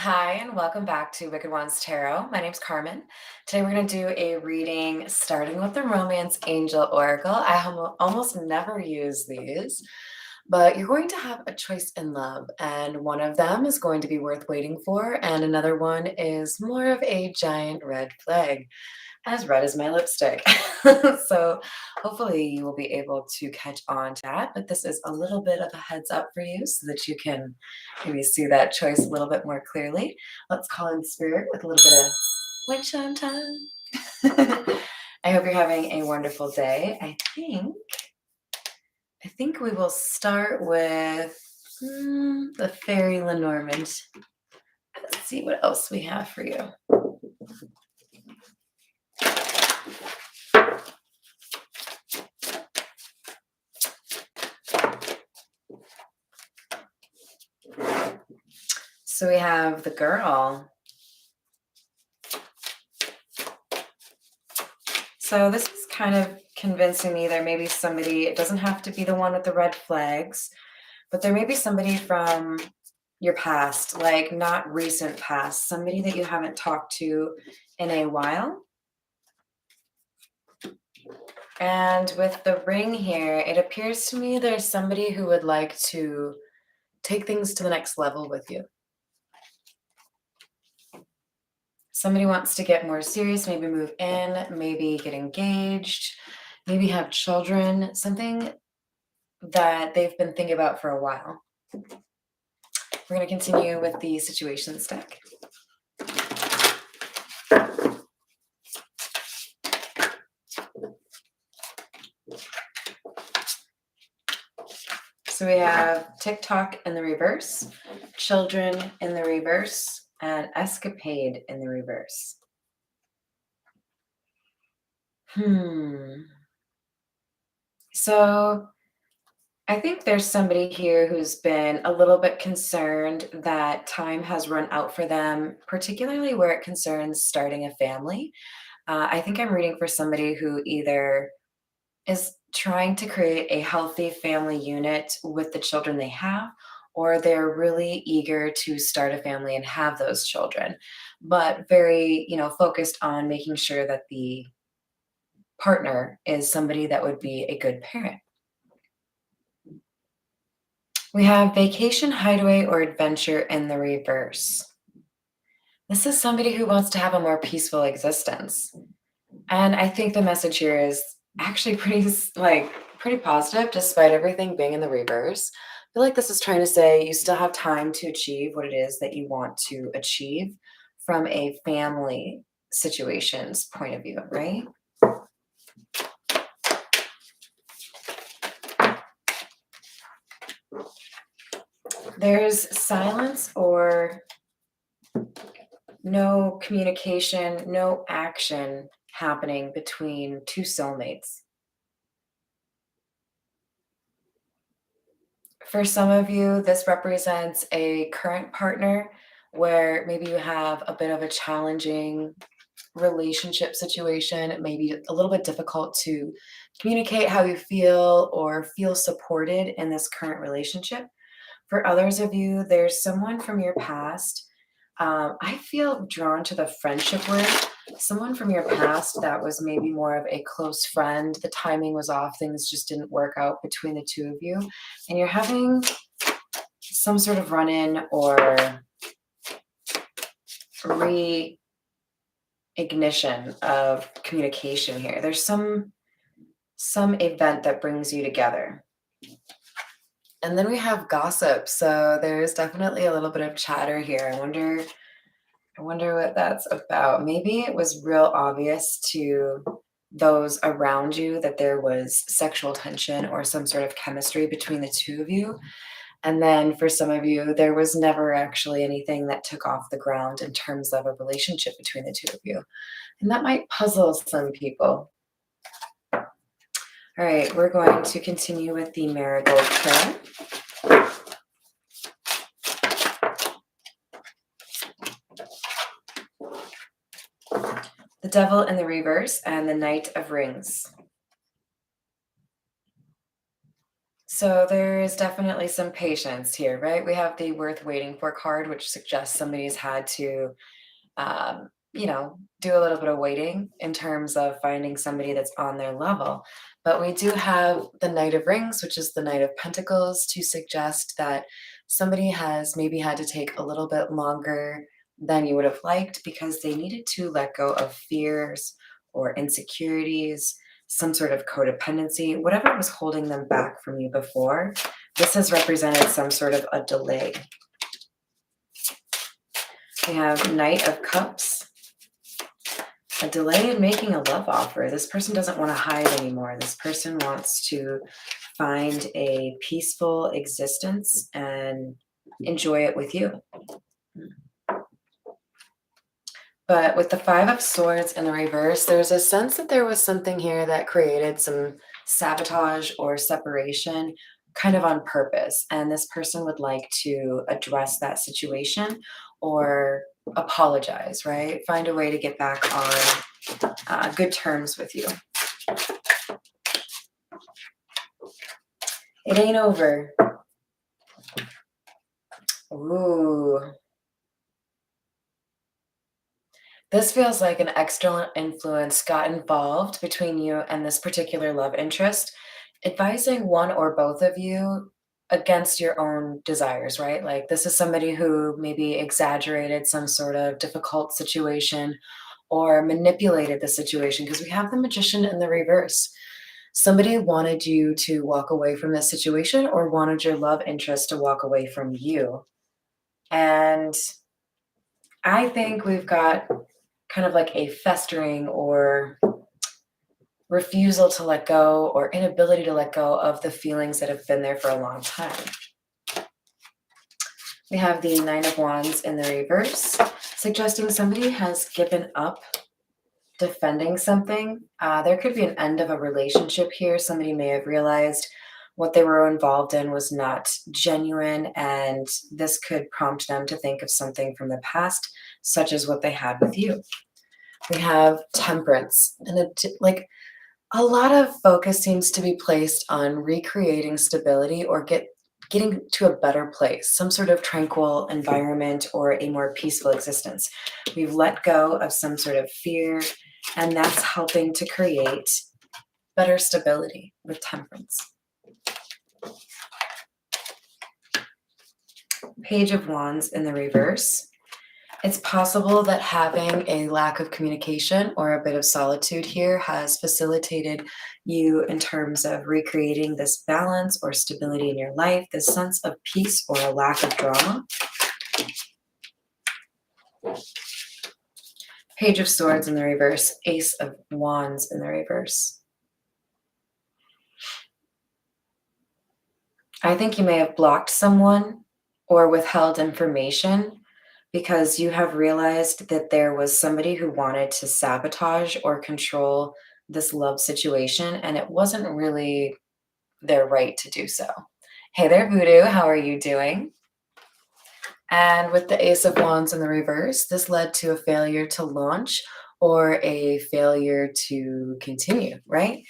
Hi, and welcome back to Wicked Ones Tarot. My name's Carmen. Today we're going to do a reading starting with the Romance Angel Oracle. I almost never use these, but you're going to have a choice in love, and one of them is going to be worth waiting for, and another one is more of a giant red flag, as red as my lipstick. So hopefully you will be able to catch on to that, but this is a little bit of a heads up for you so that you can maybe see that choice a little bit more clearly. Let's call in spirit with a little bit of wind chime time. I hope you're having a wonderful day. I think we will start with the Fairy Lenormand. Let's see what else we have for you. So we have the girl. So this is kind of convincing me there may be somebody, it doesn't have to be the one with the red flags, but there may be somebody from your past, like not recent past, somebody that you haven't talked to in a while. And with the ring here, it appears to me there's somebody who would like to take things to the next level with you. Somebody wants to get more serious, maybe move in, maybe get engaged, maybe have children, something that they've been thinking about for a while. We're going to continue with the situations deck. So we have TikTok in the reverse, children in the reverse, and escapade in the reverse. So I think there's somebody here who's been a little bit concerned that time has run out for them, particularly where it concerns starting a family. I think I'm reading for somebody who either is trying to create a healthy family unit with the children they have, or they're really eager to start a family and have those children, but very, focused on making sure that the partner is somebody that would be a good parent. We have vacation, hideaway, or adventure in the reverse. This is somebody who wants to have a more peaceful existence. And I think the message here is actually pretty positive despite everything being in the reverse. I feel like this is trying to say you still have time to achieve what it is that you want to achieve from a family situations point of view, right? There's silence or no communication, no action happening between two soulmates. For some of you, this represents a current partner where maybe you have a bit of a challenging relationship situation. It may be a little bit difficult to communicate how you feel or feel supported in this current relationship. For others of you, there's someone from your past. I feel drawn to the friendship word. Someone from your past that was maybe more of a close friend. The timing was off. Things just didn't work out between the two of you. And you're having some sort of run-in or reignition of communication here. There's some event that brings you together. And then we have gossip. So there's definitely a little bit of chatter here. I wonder what that's about. Maybe it was real obvious to those around you that there was sexual tension or some sort of chemistry between the two of you. And then for some of you, there was never actually anything that took off the ground in terms of a relationship between the two of you. And that might puzzle some people. All right, we're going to continue with the Marigold Tarot. The Devil in the reverse and the Knight of Rings. So there is definitely some patience here, right? We have the worth waiting for card, which suggests somebody's had to, do a little bit of waiting in terms of finding somebody that's on their level. But we do have the Knight of Rings, which is the Knight of Pentacles, to suggest that somebody has maybe had to take a little bit longer than you would have liked because they needed to let go of fears or insecurities, some sort of codependency, whatever was holding them back from you before. This has represented some sort of a delay. We have Knight of Cups, a delay in making a love offer. This person doesn't want to hide anymore. This person wants to find a peaceful existence and enjoy it with you. But with the Five of Swords in the reverse, there's a sense that there was something here that created some sabotage or separation kind of on purpose. And this person would like to address that situation or apologize, right? Find a way to get back on good terms with you. It ain't over. Ooh. This feels like an external influence got involved between you and this particular love interest, advising one or both of you against your own desires, right? Like this is somebody who maybe exaggerated some sort of difficult situation or manipulated the situation because we have the Magician in the reverse. Somebody wanted you to walk away from this situation or wanted your love interest to walk away from you. And I think we've got kind of like a festering or refusal to let go or inability to let go of the feelings that have been there for a long time. We have the Nine of Wands in the reverse, suggesting somebody has given up defending something. There could be an end of a relationship here. Somebody may have realized what they were involved in was not genuine, and this could prompt them to think of something from the past, such as what they had with you. We have Temperance, and like a lot of focus seems to be placed on recreating stability or getting to a better place, some sort of tranquil environment or a more peaceful existence. We've let go of some sort of fear, and that's helping to create better stability with Temperance. Page of Wands in the reverse. It's possible that having a lack of communication or a bit of solitude here has facilitated you in terms of recreating this balance or stability in your life, this sense of peace or a lack of drama. Page of Swords in the reverse, Ace of Wands in the reverse. I think you may have blocked someone or withheld information because you have realized that there was somebody who wanted to sabotage or control this love situation, and it wasn't really their right to do so. Hey there, Voodoo. How are you doing? And with the Ace of Wands in the reverse, this led to a failure to launch or a failure to continue, right?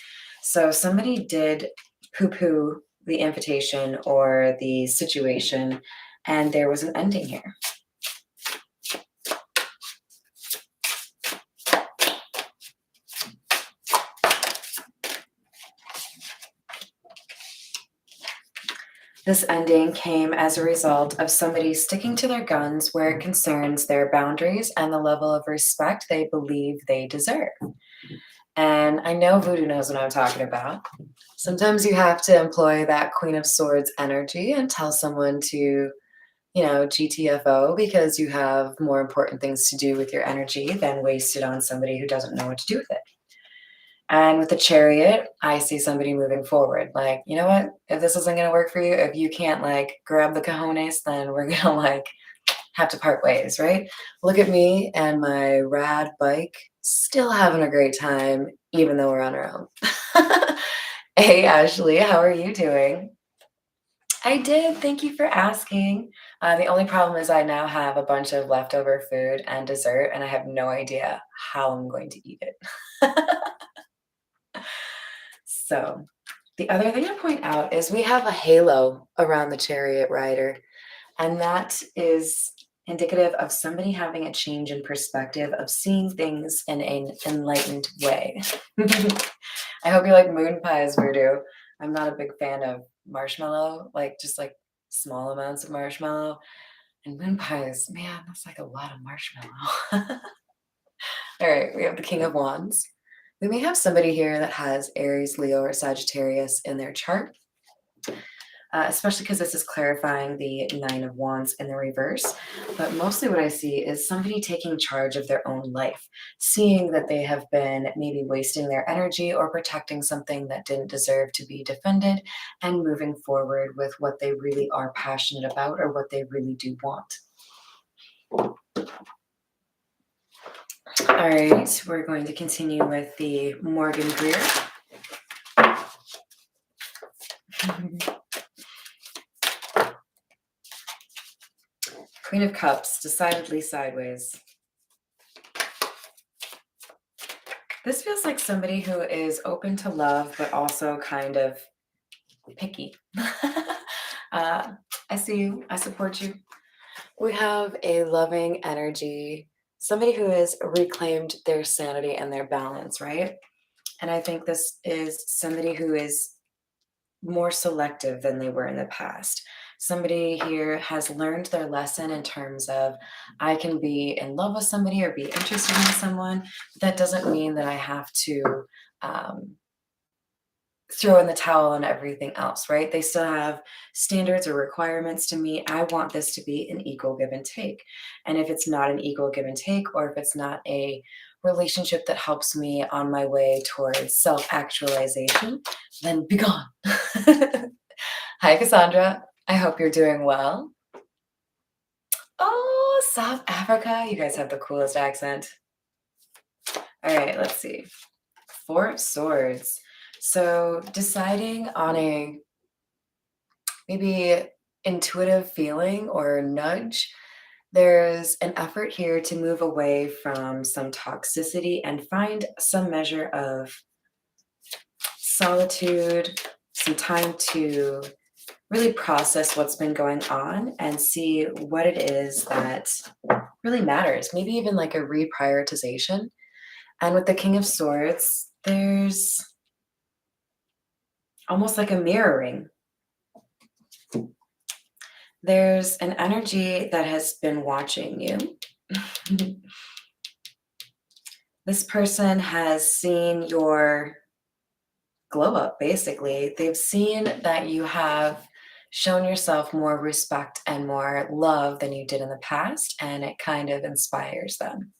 So somebody did poo poo the invitation or the situation, and there was an ending here. This ending came as a result of somebody sticking to their guns where it concerns their boundaries and the level of respect they believe they deserve. And I know Voodoo knows what I'm talking about. Sometimes you have to employ that Queen of Swords energy and tell someone to, GTFO because you have more important things to do with your energy than waste it on somebody who doesn't know what to do with it. And with the Chariot, I see somebody moving forward. Like, you know what? If this isn't going to work for you, if you can't grab the cojones, then we're going to have to part ways, right? Look at me and my rad bike, still having a great time, even though we're on our own. Hey, Ashley, how are you doing? I did. Thank you for asking. The only problem is I now have a bunch of leftover food and dessert, and I have no idea how I'm going to eat it. So The other thing to point out is we have a halo around the chariot rider, and that is indicative of somebody having a change in perspective of seeing things in an enlightened way. I hope you like moon pies, Voodoo. I'm not a big fan of marshmallow, like just like small amounts of marshmallow. And moon pies, man, that's like a lot of marshmallow. All right, we have the King of Wands. We may have somebody here that has Aries, Leo, or Sagittarius in their chart, especially because this is clarifying the Nine of Wands in the reverse. But mostly what I see is somebody taking charge of their own life, seeing that they have been maybe wasting their energy or protecting something that didn't deserve to be defended, and moving forward with what they really are passionate about or what they really do want. All right, we're going to continue with the Morgan Greer. Queen of Cups, decidedly sideways. This feels like somebody who is open to love, but also kind of picky. I see you. I support you. We have a loving energy, somebody who has reclaimed their sanity and their balance, right? And I think this is somebody who is more selective than they were in the past. Somebody here has learned their lesson in terms of I can be in love with somebody or be interested in someone. But that doesn't mean that I have to um, throw in the towel on everything else, right? They still have standards or requirements to meet. I want this to be an equal give and take. And if it's not an equal give and take, or if it's not a relationship that helps me on my way towards self actualization, then be gone. Hi, Cassandra. I hope you're doing well. Oh, South Africa. You guys have the coolest accent. All right, let's see. Four of Swords. So deciding on a maybe intuitive feeling or nudge, there's an effort here to move away from some toxicity and find some measure of solitude, some time to really process what's been going on and see what it is that really matters. Maybe even like a reprioritization. And with the King of Swords, there's almost like a mirroring. There's an energy that has been watching you. This person has seen your glow up, basically. They've seen that you have shown yourself more respect and more love than you did in the past, and it kind of inspires them.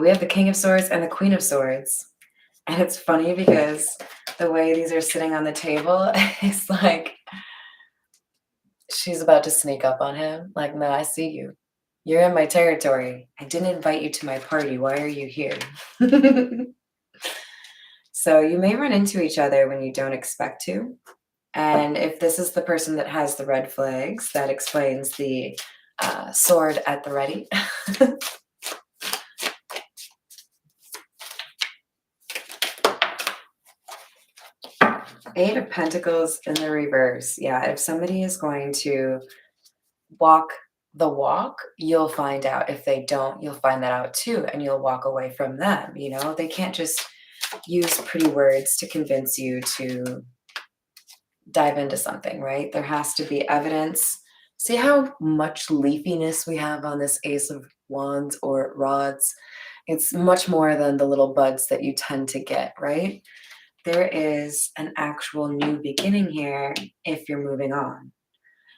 We have the King of Swords and the Queen of Swords. And it's funny because the way these are sitting on the table is like she's about to sneak up on him. Like, no, I see you. You're in my territory. I didn't invite you to my party. Why are you here? So you may run into each other when you don't expect to. And if this is the person that has the red flags, that explains the sword at the ready. Eight of Pentacles in the reverse. Yeah, if somebody is going to walk the walk, you'll find out. If they don't, you'll find that out too, and you'll walk away from them. You know, they can't just use pretty words to convince you to dive into something, right? There has to be evidence. See how much leafiness we have on this Ace of Wands or rods? It's much more than the little buds that you tend to get, right? There is an actual new beginning here if you're moving on.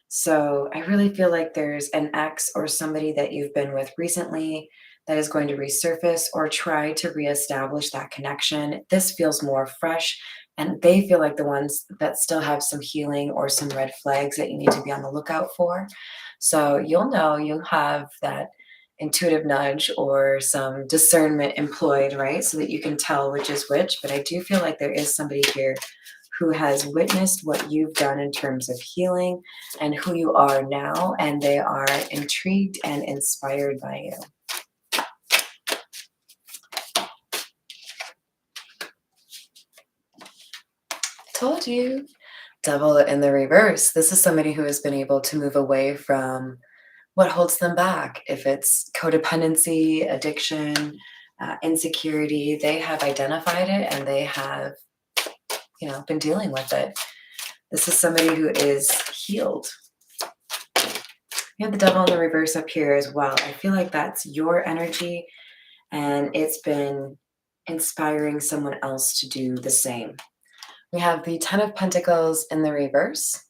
So I really feel like there's an ex or somebody that you've been with recently that is going to resurface or try to reestablish that connection. This feels more fresh, and they feel like the ones that still have some healing or some red flags that you need to be on the lookout for. So you'll know, you'll have that intuitive nudge or some discernment employed, right? So that you can tell which is which. But I do feel like there is somebody here who has witnessed what you've done in terms of healing and who you are now, and they are intrigued and inspired by you. Told you. Devil in the reverse. This is somebody who has been able to move away from what holds them back. If it's codependency, addiction, insecurity, they have identified it and they have, been dealing with it. This is somebody who is healed. You have the devil in the reverse up here as well. I feel like that's your energy and it's been inspiring someone else to do the same. We have the Ten of Pentacles in the reverse.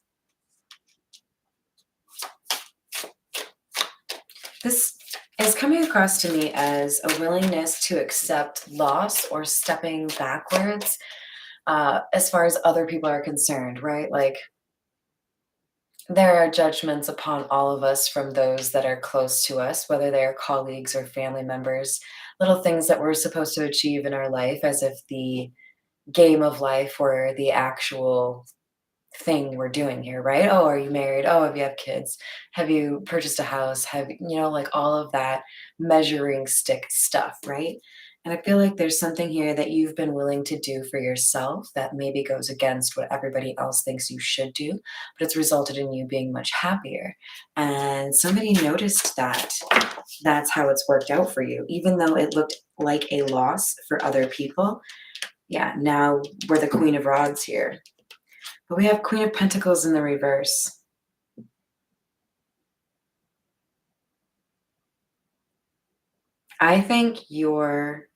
This is coming across to me as a willingness to accept loss or stepping backwards as far as other people are concerned, right? Like there are judgments upon all of us from those that are close to us, whether they are colleagues or family members, little things that we're supposed to achieve in our life as if the game of life were the actual thing we're doing here, right? Oh, are you married? Oh, have you have kids? Have you purchased a house? Like all of that measuring stick stuff, right? And I feel like there's something here that you've been willing to do for yourself that maybe goes against what everybody else thinks you should do, but it's resulted in you being much happier. And somebody noticed that that's how it's worked out for you, even though it looked like a loss for other people. Yeah, now we're the Queen of Rods here. But we have Queen of Pentacles in the reverse. I think your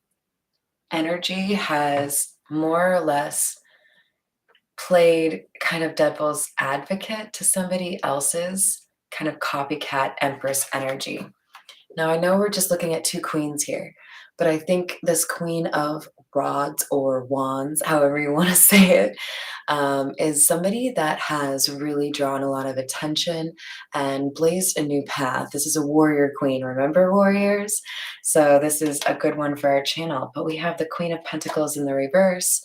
energy has more or less played kind of devil's advocate to somebody else's kind of copycat empress energy. Now, I know we're just looking at two queens here, but I think this Queen of Rods or Wands, however you want to say it, is somebody that has really drawn a lot of attention and blazed a new path. This is a warrior queen. Remember warriors? So this is a good one for our channel. But we have the Queen of Pentacles in the reverse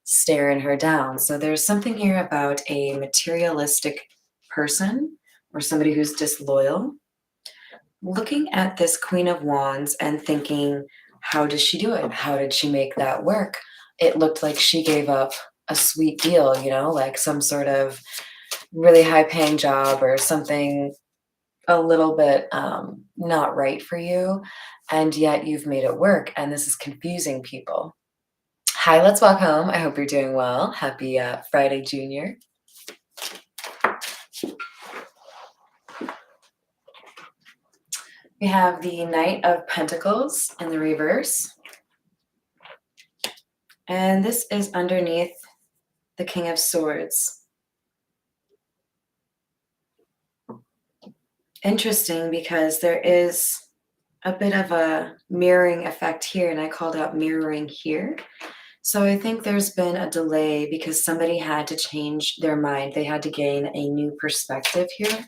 staring her down. So there's something here about a materialistic person or somebody who's disloyal looking at this Queen of Wands and thinking, how does she do it? How did she make that work? It looked like she gave up a sweet deal, like some sort of really high paying job or something a little bit not right for you. And yet you've made it work. And this is confusing people. Hi, let's walk home. I hope you're doing well. Happy Friday, Junior. We have the Knight of Pentacles in the reverse. And this is underneath the King of Swords. Interesting because there is a bit of a mirroring effect here, and I called out mirroring here. So I think there's been a delay because somebody had to change their mind. They had to gain a new perspective here.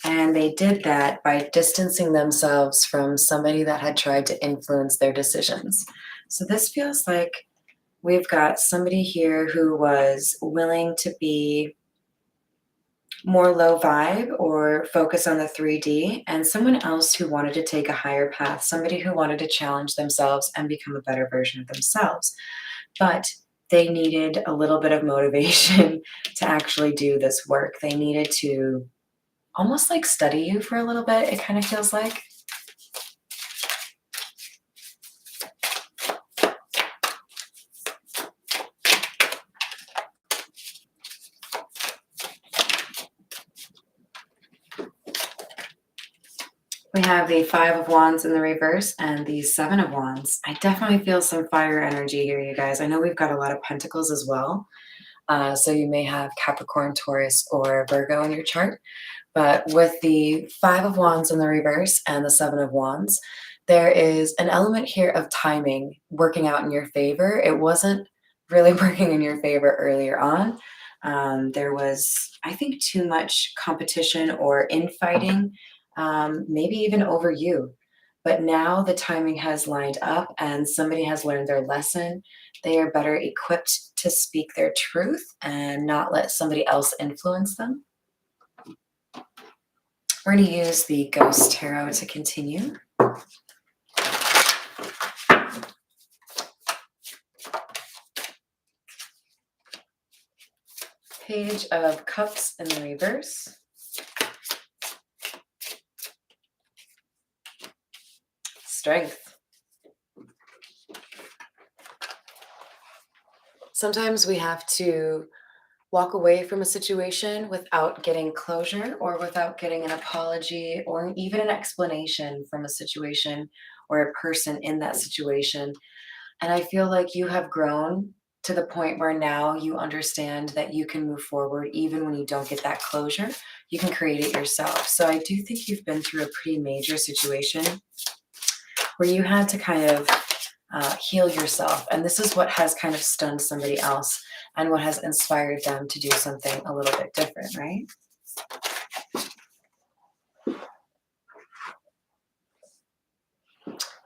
And they did that by distancing themselves from somebody that had tried to influence their decisions. So this feels like we've got somebody here who was willing to be more low vibe or focus on the 3D, and someone else who wanted to take a higher path, somebody who wanted to challenge themselves and become a better version of themselves. But they needed a little bit of motivation to actually do this work. They needed to almost like study you for a little bit, it kind of feels like. We have the Five of Wands in the reverse and the Seven of Wands. I definitely feel some fire energy here, you guys. I know we've got a lot of Pentacles as well. So you may have Capricorn, Taurus, or Virgo in your chart. But with the Five of Wands in the reverse and the Seven of Wands, there is an element here of timing working out in your favor. It wasn't really working in your favor earlier on. There was, I think, too much competition or infighting, maybe even over you. But now the timing has lined up and somebody has learned their lesson. They are better equipped to speak their truth and not let somebody else influence them. We're going to use the Ghost Tarot to continue. Page of Cups in the reverse. Strength. Sometimes we have to walk away from a situation without getting closure or without getting an apology or even an explanation from a situation or a person in that situation. And I feel like you have grown to the point where now you understand that you can move forward even when you don't get that closure. You can create it yourself. So I do think you've been through a pretty major situation where you had to kind of heal yourself. And this is what has kind of stunned somebody else and what has inspired them to do something a little bit different, right?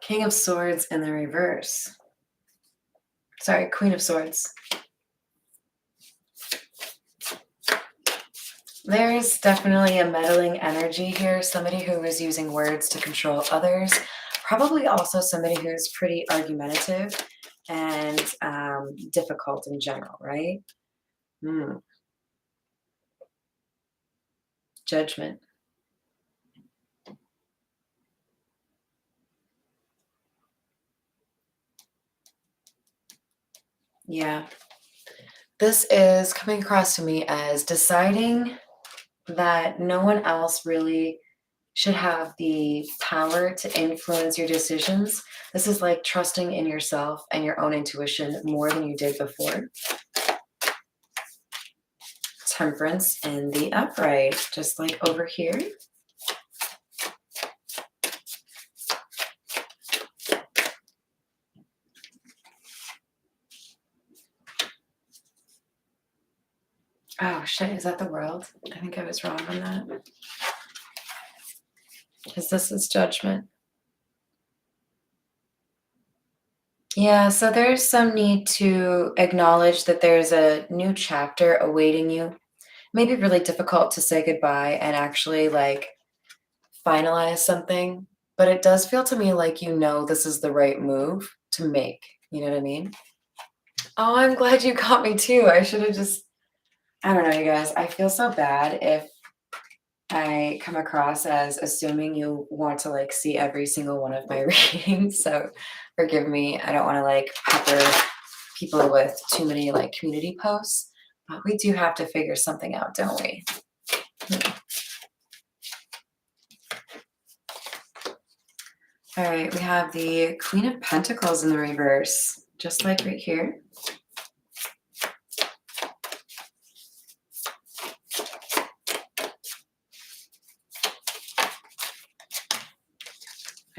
King of Swords in the reverse. Sorry, Queen of Swords. There's definitely a meddling energy here, somebody who is using words to control others, probably also somebody who's pretty argumentative and difficult in general, right? Hmm. Judgment. Yeah. This is coming across to me as deciding that no one else really should have the power to influence your decisions. This is like trusting in yourself and your own intuition more than you did before. Temperance in the upright, just like over here. Oh shit, is that the world? I think I was wrong on that. Because this is judgment. Yeah, so there's some need to acknowledge that there's a new chapter awaiting you. Maybe really difficult to say goodbye and actually like finalize something, but it does feel to me like you know this is the right move to make. You know what I mean? Oh, I'm glad you caught me too. I should have just, I don't know, you guys. I feel so bad if I come across as assuming you want to like see every single one of my readings. So forgive me. I don't want to like pepper people with too many like community posts, but we do have to figure something out, don't we? All right, we have the Queen of Pentacles in the reverse, just like right here.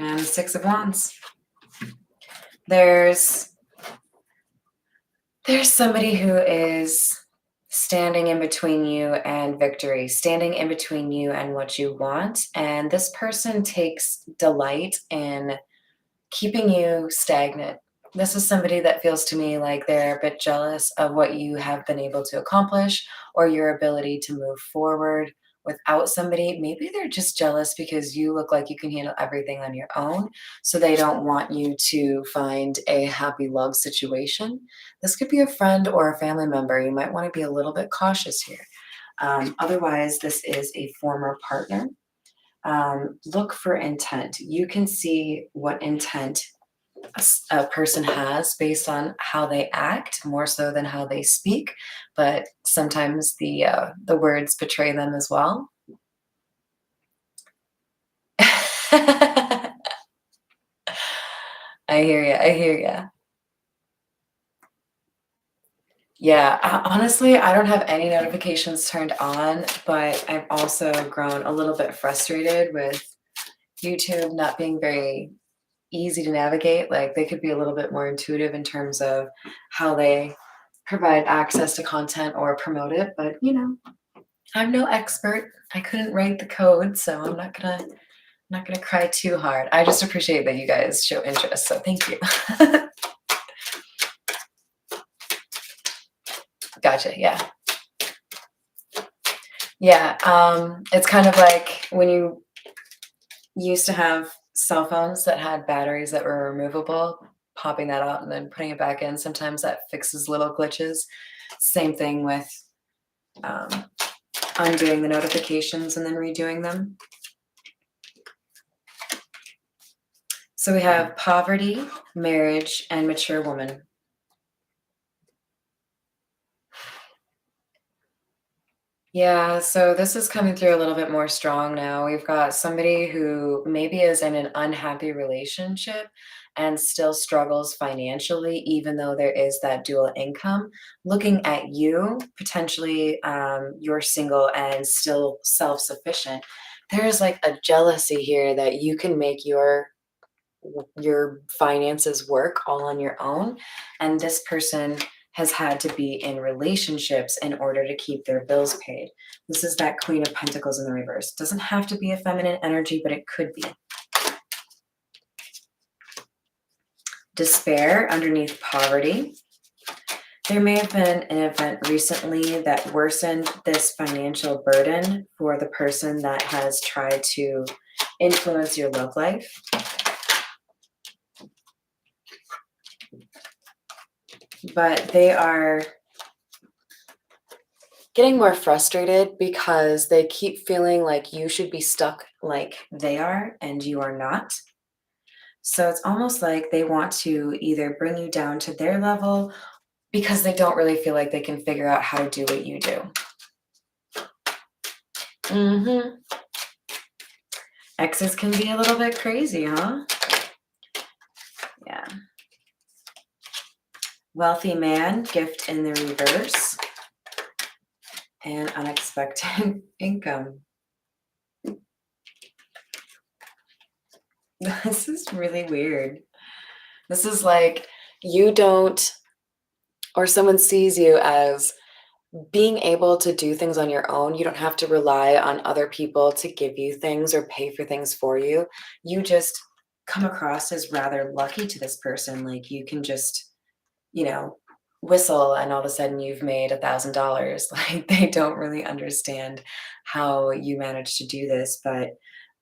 And the Six of Wands. There's somebody who is standing in between you and victory, standing in between you and what you want. And this person takes delight in keeping you stagnant. This is somebody that feels to me like they're a bit jealous of what you have been able to accomplish or your ability to move forward without somebody. Maybe they're just jealous because you look like you can handle everything on your own. So they don't want you to find a happy love situation. This could be a friend or a family member. You might want to be a little bit cautious here. Otherwise, this is a former partner. Look for intent. You can see what intent a person has based on how they act more so than how they speak, but sometimes the words betray them as well. I hear you. I hear you. Yeah, honestly, I don't have any notifications turned on, but I've also grown a little bit frustrated with YouTube not being very easy to navigate. Like they could be a little bit more intuitive in terms of how they provide access to content or promote it. But you know, I'm no expert. I couldn't write the code, so I'm not gonna cry too hard. I just appreciate that you guys show interest. So thank you. Gotcha. Yeah. Yeah. It's kind of like when you used to have cell phones that had batteries that were removable, popping that out and then putting it back in. Sometimes that fixes little glitches. Same thing with um, undoing the notifications and then redoing them. So we have poverty, marriage, and mature woman. Yeah, so this is coming through a little bit more strong now. We've got somebody who maybe is in an unhappy relationship and still struggles financially, even though there is that dual income. Looking at you, potentially you're single and still self sufficient. There's like a jealousy here that you can make your finances work all on your own, and this person has had to be in relationships in order to keep their bills paid. This is that Queen of Pentacles in the reverse. Doesn't have to be a feminine energy, but it could be. Despair underneath poverty. There may have been an event recently that worsened this financial burden for the person that has tried to influence your love life. But they are getting more frustrated because they keep feeling like you should be stuck like they are and you are not. So it's almost like they want to either bring you down to their level because they don't really feel like they can figure out how to do what you do. Exes can be a little bit crazy, huh? Yeah. Wealthy man, gift in the reverse, and unexpected income. This is really weird. This is like you don't, or someone sees you as being able to do things on your own. You don't have to rely on other people to give you things or pay for things for you. You just come across as rather lucky to this person. Like you can just, you know, whistle and all of a sudden you've made $1,000. Like they don't really understand how you managed to do this. But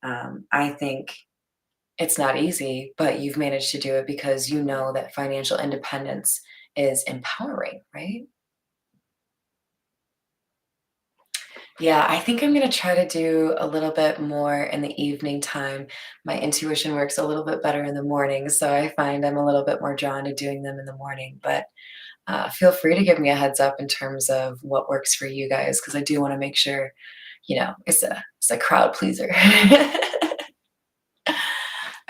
I think it's not easy, but you've managed to do it because you know that financial independence is empowering, right? Yeah, I think I'm gonna try to do a little bit more in the evening time. My intuition works a little bit better in the morning, so I find I'm a little bit more drawn to doing them in the morning. But feel free to give me a heads up in terms of what works for you guys, because I do want to make sure, it's a crowd pleaser.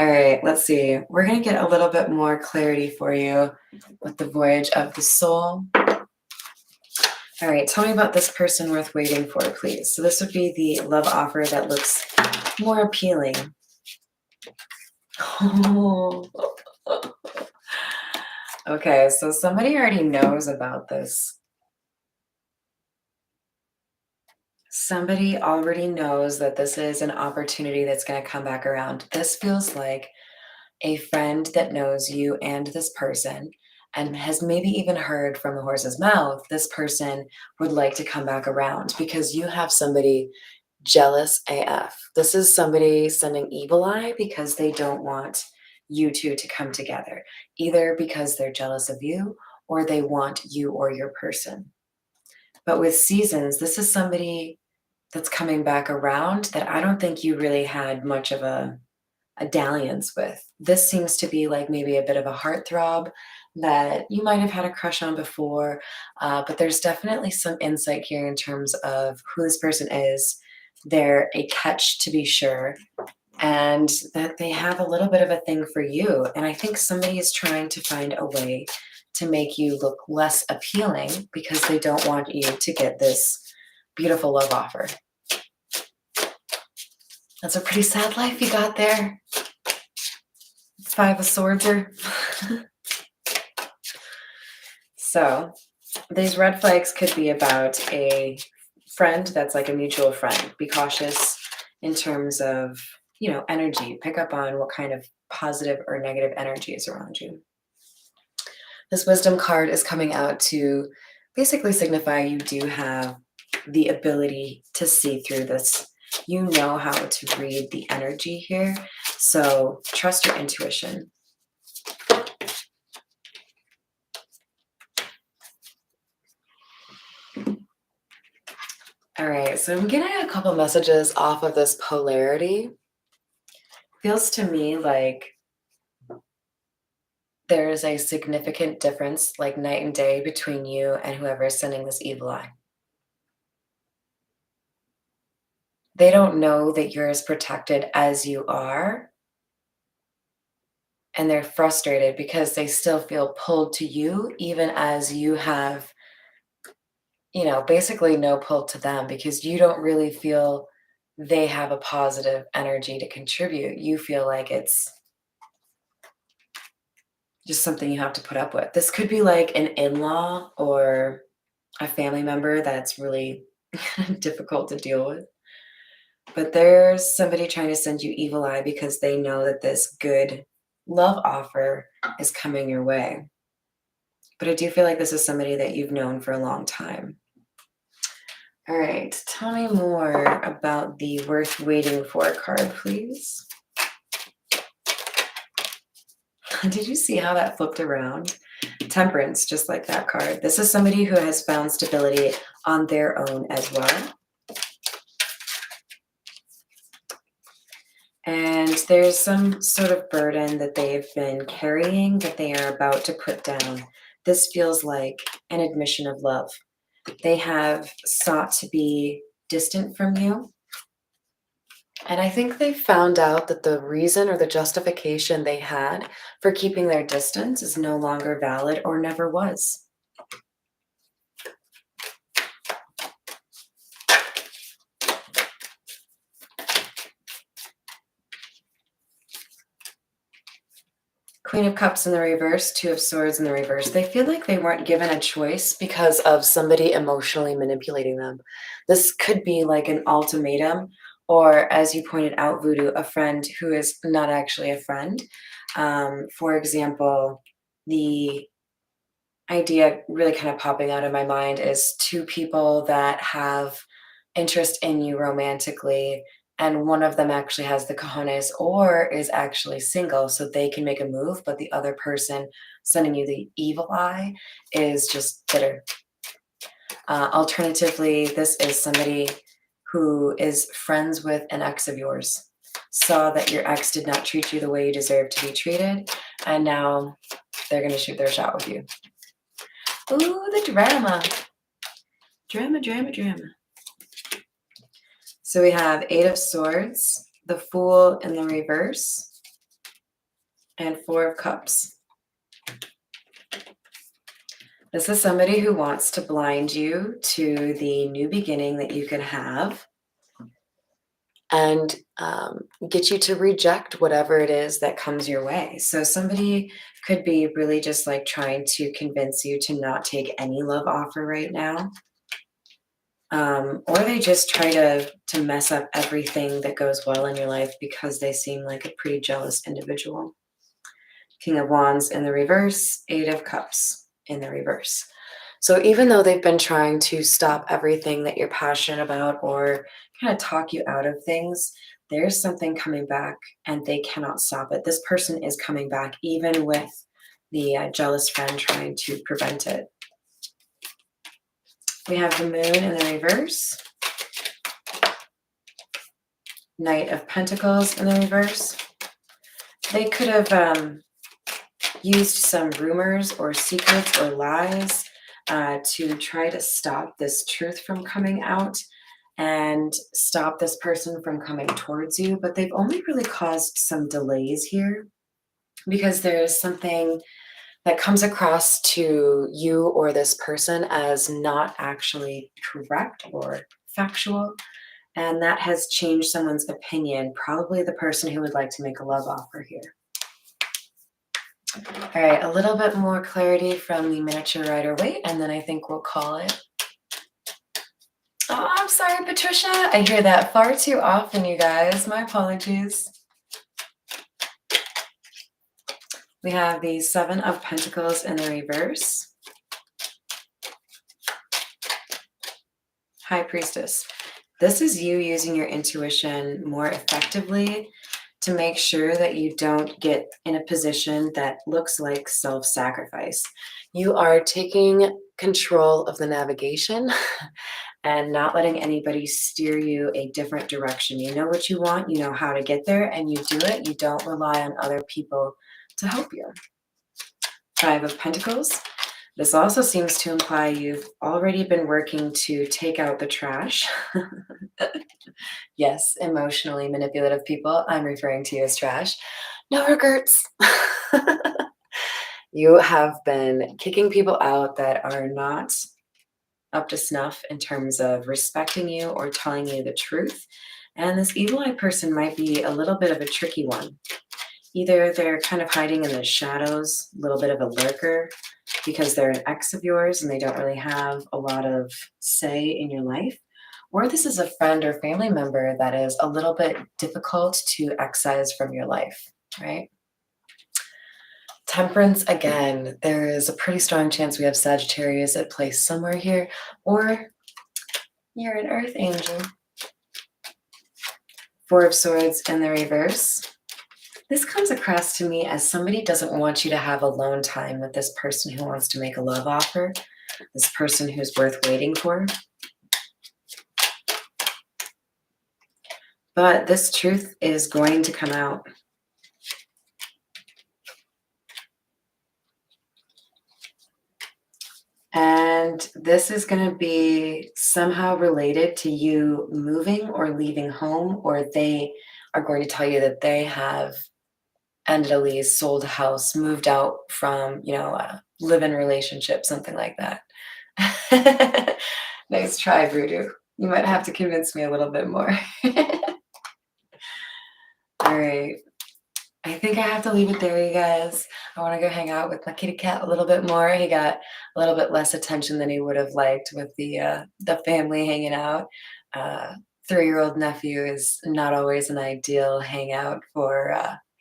All right, let's see. We're gonna get a little bit more clarity for you with the voyage of the soul. All right, tell me about this person worth waiting for, please. So this would be the love offer that looks more appealing. Oh. Okay, so somebody already knows about this. Somebody already knows that this is an opportunity that's going to come back around. This feels like a friend that knows you and this person and has maybe even heard from the horse's mouth this person would like to come back around because you have somebody jealous AF. This is somebody sending evil eye because they don't want you two to come together, either because they're jealous of you or they want you or your person. But with seasons, this is somebody that's coming back around that I don't think you really had much of a dalliance with. This seems to be like maybe a bit of a heartthrob that you might have had a crush on before, but there's definitely some insight here in terms of who this person is. They're a catch to be sure, and that they have a little bit of a thing for you. And I think somebody is trying to find a way to make you look less appealing because they don't want you to get this beautiful love offer. That's a pretty sad life you got there. Five of Swords-er. So these red flags could be about a friend that's like a mutual friend. Be cautious in terms of, energy. Pick up on what kind of positive or negative energy is around you. This wisdom card is coming out to basically signify you do have the ability to see through this. You know how to read the energy here. So trust your intuition. All right, so I'm getting a couple messages off of this polarity. Feels to me like there is a significant difference, like night and day, between you and whoever is sending this evil eye. They don't know that you're as protected as you are, and they're frustrated because they still feel pulled to you, even as you have, basically no pull to them because you don't really feel they have a positive energy to contribute. You feel like it's just something you have to put up with. This could be like an in-law or a family member that's really difficult to deal with. But there's somebody trying to send you evil eye because they know that this good love offer is coming your way. But I do feel like this is somebody that you've known for a long time. All right, tell me more about the worth waiting for card, please. Did you see how that flipped around? Temperance, just like that card. This is somebody who has found stability on their own as well. And there's some sort of burden that they've been carrying that they are about to put down. This feels like an admission of love. They have sought to be distant from you. And I think they found out that the reason or the justification they had for keeping their distance is no longer valid or never was. Queen of Cups in the reverse, Two of Swords in the reverse. They feel like they weren't given a choice because of somebody emotionally manipulating them. This could be like an ultimatum, or as you pointed out, Voodoo, a friend who is not actually a friend. For example, the idea really kind of popping out of my mind is two people that have interest in you romantically, and one of them actually has the cojones or is actually single, so they can make a move, but the other person sending you the evil eye is just bitter. Alternatively, this is somebody who is friends with an ex of yours, saw that your ex did not treat you the way you deserve to be treated, and now they're going to shoot their shot with you. Ooh, the drama. Drama, drama, drama. So we have Eight of Swords, the Fool in the reverse, and Four of Cups. This is somebody who wants to blind you to the new beginning that you can have and get you to reject whatever it is that comes your way. So somebody could be really just like trying to convince you to not take any love offer right now. Or they just try to mess up everything that goes well in your life because they seem like a pretty jealous individual. King of Wands in the reverse, Eight of Cups in the reverse. So even though they've been trying to stop everything that you're passionate about or kind of talk you out of things, there's something coming back and they cannot stop it. This person is coming back even with the jealous friend trying to prevent it. We have the Moon in the reverse, Knight of Pentacles in the reverse. They could have used some rumors or secrets or lies to try to stop this truth from coming out and stop this person from coming towards you, but they've only really caused some delays here because there's something that comes across to you or this person as not actually correct or factual, and that has changed someone's opinion, probably the person who would like to make a love offer here. All right, a little bit more clarity from the miniature Rider-Waite, and then I think we'll call it. Oh, I'm sorry, Patricia. I hear that far too often, you guys. My apologies. We have the Seven of Pentacles in the reverse. High Priestess. This is you using your intuition more effectively to make sure that you don't get in a position that looks like self-sacrifice. You are taking control of the navigation and not letting anybody steer you a different direction. You know what you want, you know how to get there, and you do it. You don't rely on other people to help you. Five of Pentacles. This also seems to imply you've already been working to take out the trash. Yes, emotionally manipulative people. I'm referring to you as trash. No regrets. You have been kicking people out that are not up to snuff in terms of respecting you or telling you the truth. And this evil eye person might be a little bit of a tricky one. Either they're kind of hiding in the shadows, a little bit of a lurker, because they're an ex of yours and they don't really have a lot of say in your life. Or this is a friend or family member that is a little bit difficult to excise from your life, right? Temperance, again, there is a pretty strong chance we have Sagittarius at play somewhere here, or you're an earth angel. Four of Swords in the reverse. This comes across to me as somebody doesn't want you to have alone time with this person who wants to make a love offer, this person who's worth waiting for. But this truth is going to come out. And this is going to be somehow related to you moving or leaving home, or they are going to tell you that they have ended a lease, sold a house, moved out from, a live-in relationship, something like that. Nice try, Voodoo. You might have to convince me a little bit more. All right. I think I have to leave it there, you guys. I want to go hang out with my kitty cat a little bit more. He got a little bit less attention than he would have liked with the family hanging out. 3-year-old nephew is not always an ideal hangout for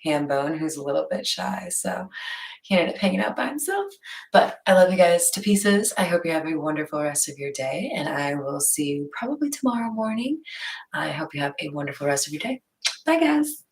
Hambone, who's a little bit shy. So he ended up hanging out by himself. But I love you guys to pieces. I hope you have a wonderful rest of your day, and I will see you probably tomorrow morning. I hope you have a wonderful rest of your day. Bye, guys.